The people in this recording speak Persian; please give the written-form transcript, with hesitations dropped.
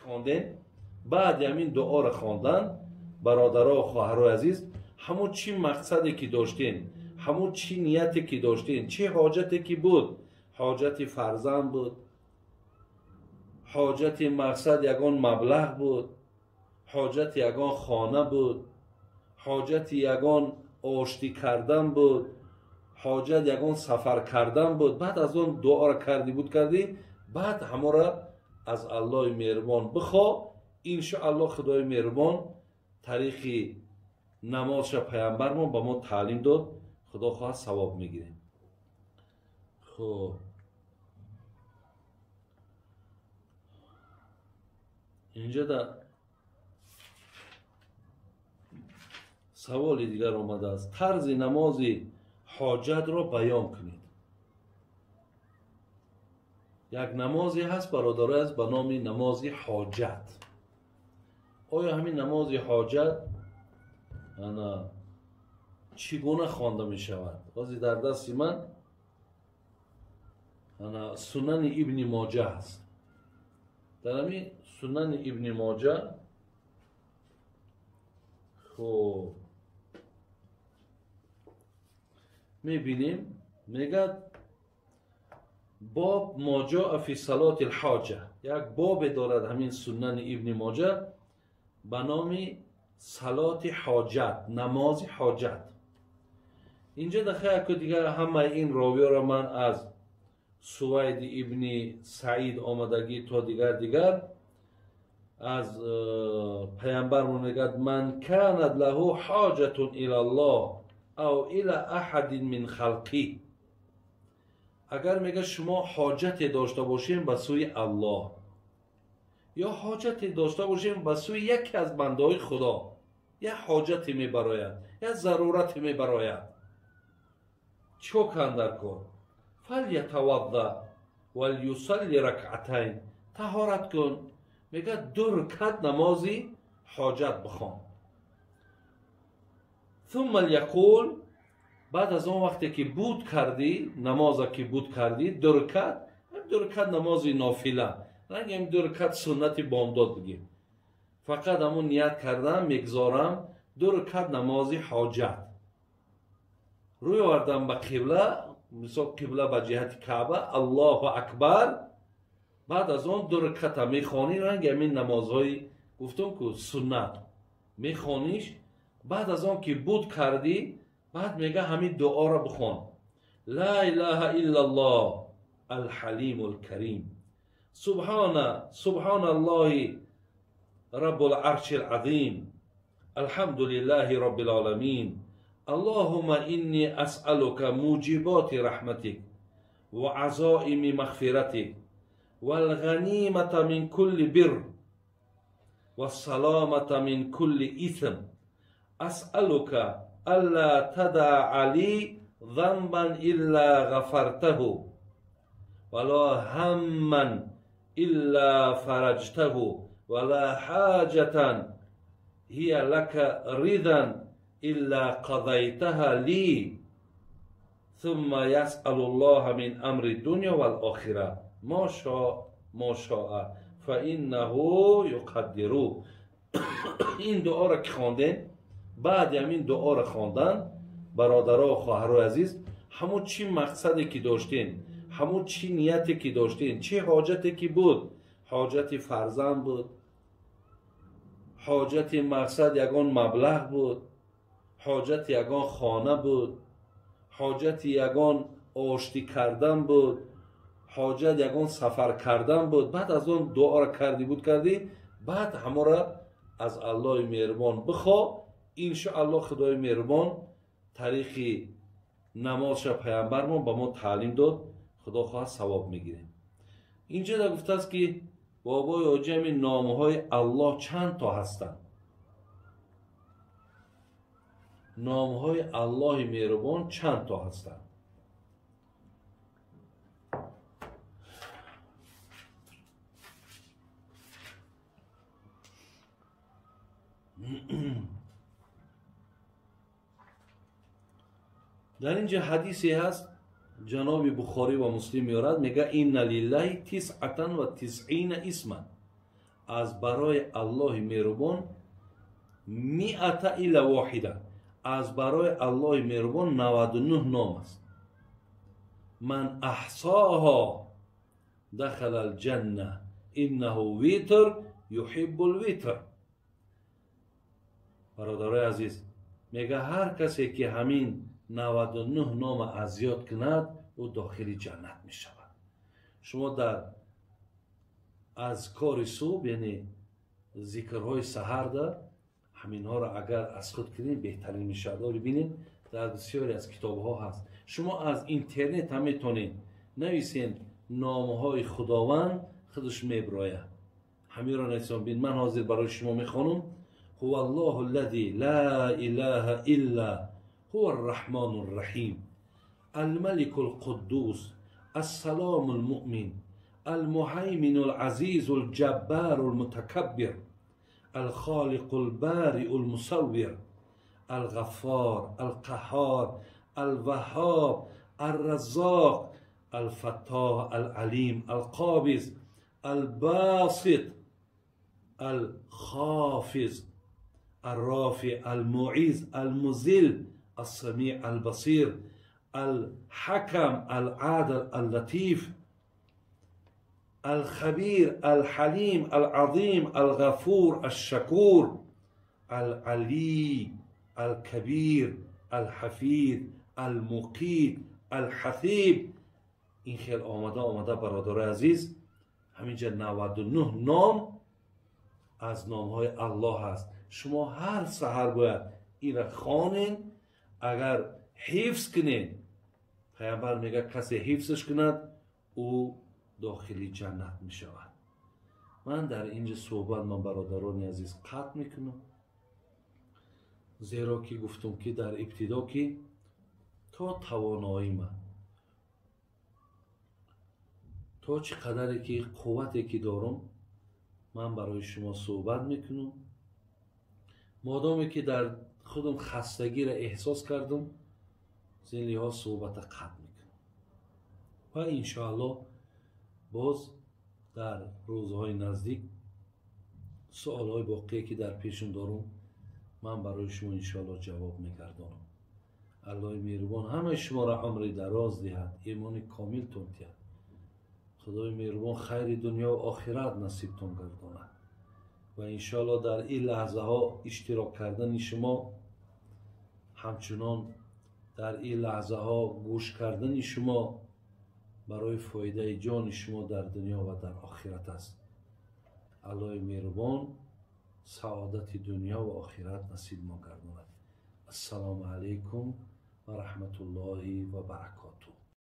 خواندن. بعد همین دعا را خواندن برادرها و خواهرای عزیز، همون چی مقصدی که داشتین، همون چی نیتی که داشتین، چه حاجتی که بود، حاجت فرزند بود، حاجت مقصد یگان مبلغ بود، حاجت یگان خانه بود، حاجت یگان آشتی کردن بود، حاجت یگان سفر کردن بود. بعد از اون دعا را کردی، بعد همه را از الله مهربان بخوا. انشاءالله خدای مهربان طریق نمازش پیامبرمون به ما تعلیم داد، خدا خواهد ثواب میگیریم. خب اینجا در سوال دیگر آمده است، طرز نماز حاجت را بیان کنید. یک نمازی هست برادرای از به نام نماز حاجت. آیا همین نماز حاجت چگونه خوانده می شود؟ بازی در دست من سنن ابن ماجه است. در همین سنن ابن ماجه خب می بینیم میگه باب ما جاء فی صلات الحاجه. یک باب دارد همین سنن ابن ماجه به نام صلات حاجت، نماز حاجت. اینجا دخیل که دیگر همه این راوی را من از سوید ابن سعید آمدگی تا دیگر از پیامبر میگد من کانت له حاجت الی الله او الی احد من خلقی. اگر میگه شما حاجت داشته باشین به سوی الله یا حاجت داشته باشین به سوی یکی از بنده های خدا، یا حاجتی میبراید یا ضرورتی میبراید، چو کندر کن فلیتوضا ولیصلی رکعتین، طهارت کن، میگه 2 رکعت نمازی حاجت بخوان. ثم لیقول، بعد از اون وقتی که بود کردی نماز که بود کردی 2 رکعت، 2 رکعت نماز نافله، رنگ این 2 رکعت سنت بامداد بگیم، فقط همون نیت کردم میگذارم 2 رکعت نماز حاجت، روی آوردم به قبله، مثلا قبله به جهت کعبه، الله اکبر. بعد از اون 2 رکعت میخوانی، رنگ همین نمازهای گفتم که سنت میخوانیش. بعد از اون که بود کردی، بعد میگه همین دعا را بخوان، لا اله الا الله الحلیم الکریم، سبحان الله رب العرش العظیم، الحمد لله رب العالمین، اللهم انی اسألك موجبات رحمتك وعزائم مغفرتك والغنیمة من كل بر والسلامة من كل إثم، أسألك ألا تدع لي ذنبا إلا غفرته ولا هما إلا فرجته ولا حاجة هي لك رضا إلا قضيتها لي، ثم يسأل الله من أمر الدنيا والآخرة ما شاء فإنه يقدر. این دعا را که خواندن، بعد همین دعا را خواندن برادرها و خواهرای عزیز، همون چی مقصدی که داشتین، همون چی نیتی که داشتین، چه حاجتی که بود، حاجت فرزند بود، حاجت مقصد یگان مبلغ بود، حاجت یگان خانه بود، حاجت یگان آشتی کردن بود، حاجت یگان سفر کردن بود. بعد از اون دعا را کردی، بعد همه را از الله مهربان بخوا. انشاءالله خدای مهربان طریق نمازش پیامبرمون به ما تعلیم داد، خدا خواهد ثواب میگیریم. اینجا در گفته است که بابای حاجی نامهای الله چند تا هستند؟ نامهای الله مهربان چند تا هستند؟ در اینجا حدیثی هست جناب بخاری و مسلم میارد، میگه این لله 99 اسما، از برای الله مهربان 100 الا واحده، از برای الله مهربان 99 نام است. من احصاها دخل الجنه انه ویتر یحب الویتر. برادرای عزیز، میگه هر کسی که همین 99 نام از یاد کند او داخل جنت می شود. شما در اذکار صبح یعنی ذکرهای سحر در همین ها را اگر از خود کنید بهترین می شود. ببینید در بسیاری از کتاب ها هست. شما از اینترنت هم میتونید نویسین نامهای خداوند، خودش میبراید. همین را نویسین. ببین من حاضر برای شما میخوانم. هو الله الذي لا اله الا هو الرحمن الرحیم الملك القدوس السلام المؤمن المهيمن العزيز الجبار المتكبر الخالق البارئ المصور الغفار القهار الوهاب الرزاق الفتاح العليم القابض الباسط الخافض الرافع المعيذ المذل السميع البصير الحكم العادل اللطيف الخبير الحليم العظيم الغفور الشكور العلي الكبير الحفيظ المقيت الحسيب. این خیلی آمده برادر عزیز. همینجا 99 نام از نامهای الله هست. شما هر سحر باید این را خوانین. اگر حفظ کنین، پیامبر میگه کسی حفظش کند او داخلی جنت می شود. من در اینجا صحبت من برادران عزیز قطع میکنم، زیرا که گفتم که در ابتدا که تا توانایی من، تا چقدری که قوتی که دارم من برای شما صحبت میکنم. مادامی که در خودم خستگی را احساس کردم، زیلی ها صحبت قطع میکنم و انشاءالله باز در روزهای نزدیک سوالهای باقی که در پیشم دارم من برای شما انشاءالله جواب میگردانم. الله مهربان همه شما را عمر دراز دهد، ایمان کامل تون دهد. خدای مهربان خیر دنیا و آخرت نصیب تون گرداند و انشاءالله در این لحظه ها اشتراک کردن شما، همچنان در این لحظه ها گوش کردن شما برای فایده جان شما در دنیا و در آخرت است. الله مهربان سعادت دنیا و آخرت نصیب ما گرداند. السلام علیکم و رحمت الله و برکاته.